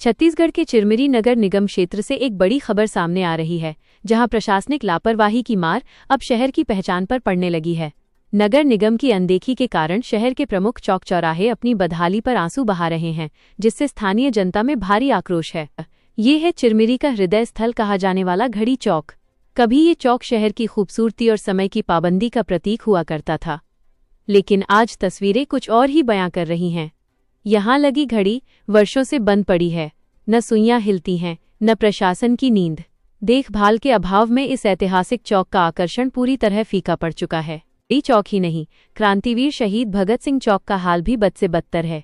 छत्तीसगढ़ के चिरमिरी नगर निगम क्षेत्र से एक बड़ी खबर सामने आ रही है, जहां प्रशासनिक लापरवाही की मार अब शहर की पहचान पर पड़ने लगी है। नगर निगम की अनदेखी के कारण शहर के प्रमुख चौक चौराहे अपनी बदहाली पर आंसू बहा रहे हैं, जिससे स्थानीय जनता में भारी आक्रोश है। ये है चिरमिरी का हृदय स्थल कहा जाने वाला घड़ी चौक। कभी ये चौक शहर की खूबसूरती और समय की पाबंदी का प्रतीक हुआ करता था, लेकिन आज तस्वीरें कुछ और ही बयां कर रही हैं। यहाँ लगी घड़ी वर्षों से बंद पड़ी है, न सुइयां हिलती हैं, न प्रशासन की नींद। देखभाल के अभाव में इस ऐतिहासिक चौक का आकर्षण पूरी तरह फीका पड़ चुका है। ये चौक ही नहीं, क्रांतिवीर शहीद भगत सिंह चौक का हाल भी बद से बदतर है।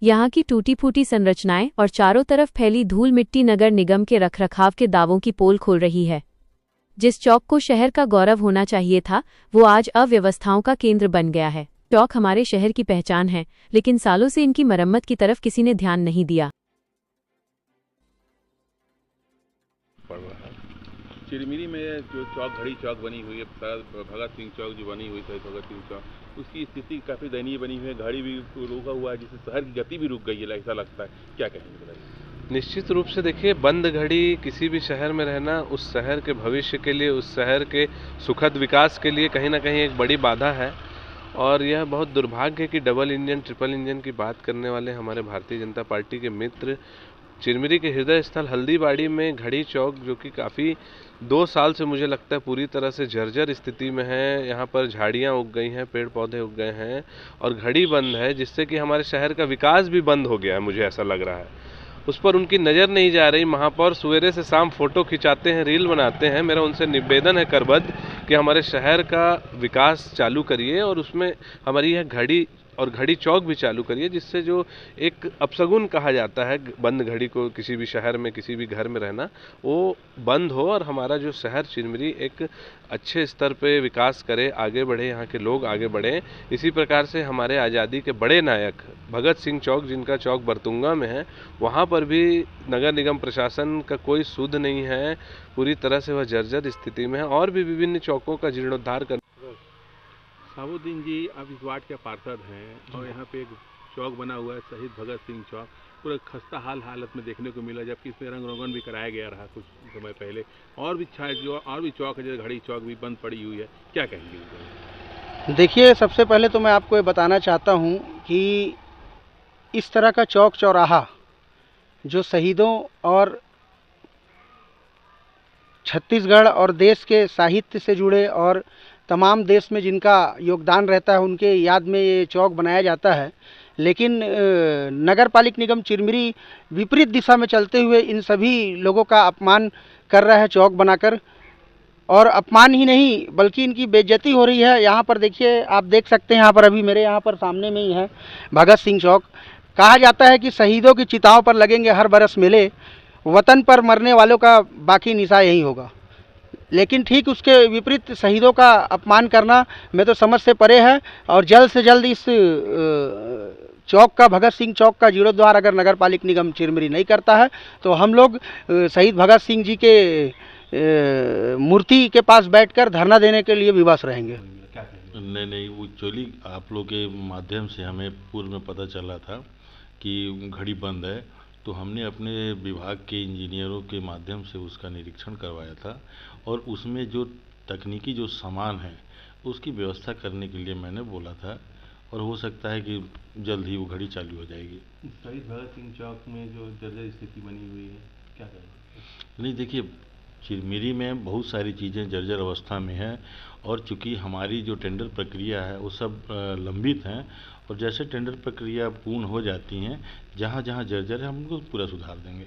यहाँ की टूटी फूटी संरचनाएं और चारों तरफ फैली धूल मिट्टी नगर निगम के रखरखाव के दावों की पोल खोल रही है। जिस चौक को शहर का गौरव होना चाहिए था, वो आज अव्यवस्थाओं का केंद्र बन गया है। चौक हमारे शहर की पहचान है, लेकिन सालों से इनकी मरम्मत की तरफ किसी ने ध्यान नहीं दिया। चिरमिरी में जो चौक घड़ी चौक बनी हुई है, भगत सिंह चौक जो बनी हुई है, भगत सिंह चौक, उसकी स्थिति काफ़ी दयनीय बनी हुई है। घड़ी भी रुका हुआ है, जिससे शहर की गति भी रुक गई है, ऐसा लगता है। क्या कहेंगे बताइए? निश्चित रूप से देखिए, बंद घड़ी किसी भी शहर में रहना उस शहर के भविष्य के लिए, उस शहर के सुखद विकास के लिए कहीं ना कहीं एक बड़ी बाधा है। और यह बहुत दुर्भाग्य है कि डबल इंजन ट्रिपल इंजन की बात करने वाले हमारे भारतीय जनता पार्टी के मित्र चिरमिरी के हृदय स्थल हल्दीबाड़ी में घड़ी चौक, जो कि काफ़ी 2 साल से मुझे लगता है पूरी तरह से जर्जर स्थिति में है। यहाँ पर झाड़ियाँ उग गई हैं, पेड़ पौधे उग गए हैं और घड़ी बंद है, जिससे कि हमारे शहर का विकास भी बंद हो गया है। मुझे ऐसा लग रहा है उस पर उनकी नज़र नहीं जा रही। महापौर सवेरे से शाम फोटो खिंचाते हैं, रील बनाते हैं। मेरा उनसे निवेदन है करबद्ध कि हमारे शहर का विकास चालू करिए और उसमें हमारी यह घड़ी और घड़ी चौक भी चालू करिए, जिससे जो एक अपशगुन कहा जाता है बंद घड़ी को, किसी भी शहर में किसी भी घर में रहना, वो बंद हो और हमारा जो शहर चिरमिरी एक अच्छे स्तर पे विकास करे, आगे बढ़े, यहाँ के लोग आगे बढ़ें। इसी प्रकार से हमारे आज़ादी के बड़े नायक भगत सिंह चौक, जिनका चौक बरतुंगा में है, वहाँ पर भी नगर निगम प्रशासन का कोई सुध नहीं है। पूरी तरह से वह जर्जर स्थिति में है। और भी विभिन्न चौकों का जीर्णोद्धार कर। साबुद्दीन जी, आप इस वार्ड के पार्षद हैं और यहाँ पे एक चौक बना हुआ है शहीद भगत सिंह चौक, पूरा खस्ता हालत में देखने को मिला, जबकि इसमें रंग रोगन भी कराया गया रहा कुछ समय पहले। और भी चौक है, जैसे घड़ी चौक भी बंद पड़ी हुई है। क्या कहेंगे? देखिए, सबसे पहले तो मैं आपको ये बताना चाहता हूँ कि इस तरह का चौक चौराहा जो शहीदों और छत्तीसगढ़ और देश के साहित्य से जुड़े और तमाम देश में जिनका योगदान रहता है, उनके याद में ये चौक बनाया जाता है। लेकिन नगर पालिक निगम चिरमिरी विपरीत दिशा में चलते हुए इन सभी लोगों का अपमान कर रहा है चौक बनाकर। और अपमान ही नहीं, बल्कि इनकी बेइज्जती हो रही है। यहाँ पर देखिए, आप देख सकते हैं, यहाँ पर अभी मेरे यहाँ पर सामने में ही है भगत सिंह चौक। कहा जाता है कि शहीदों की चिताओं पर लगेंगे हर बरस मेले, वतन पर मरने वालों का बाकी निशा यही होगा। लेकिन ठीक उसके विपरीत शहीदों का अपमान करना मैं तो समझ से परे है। और जल्द से जल्द इस चौक का, भगत सिंह चौक का जीर्णोद्धार अगर नगर पालिक निगम चिरमिरी नहीं करता है, तो हम लोग शहीद भगत सिंह जी के मूर्ति के पास बैठकर धरना देने के लिए विवश रहेंगे। नहीं, वो एक्चुअली आप लोग के माध्यम से हमें पूर्व में पता चला था कि घड़ी बंद है, तो हमने अपने विभाग के इंजीनियरों के माध्यम से उसका निरीक्षण करवाया था और उसमें जो तकनीकी जो सामान है उसकी व्यवस्था करने के लिए मैंने बोला था, और हो सकता है कि जल्द ही वो घड़ी चालू हो जाएगी। शहीद भगत सिंह चौक में जो जर्जर स्थिति बनी हुई है, क्या कहेंगे? नहीं, देखिए, चिरमिरी में बहुत सारी चीज़ें जर्जर अवस्था में हैं, और चूँकि हमारी जो टेंडर प्रक्रिया है वो सब लंबित हैं, और जैसे टेंडर प्रक्रिया पूर्ण हो जाती हैं, जहाँ जहाँ जर्जर है हम उनको पूरा सुधार देंगे।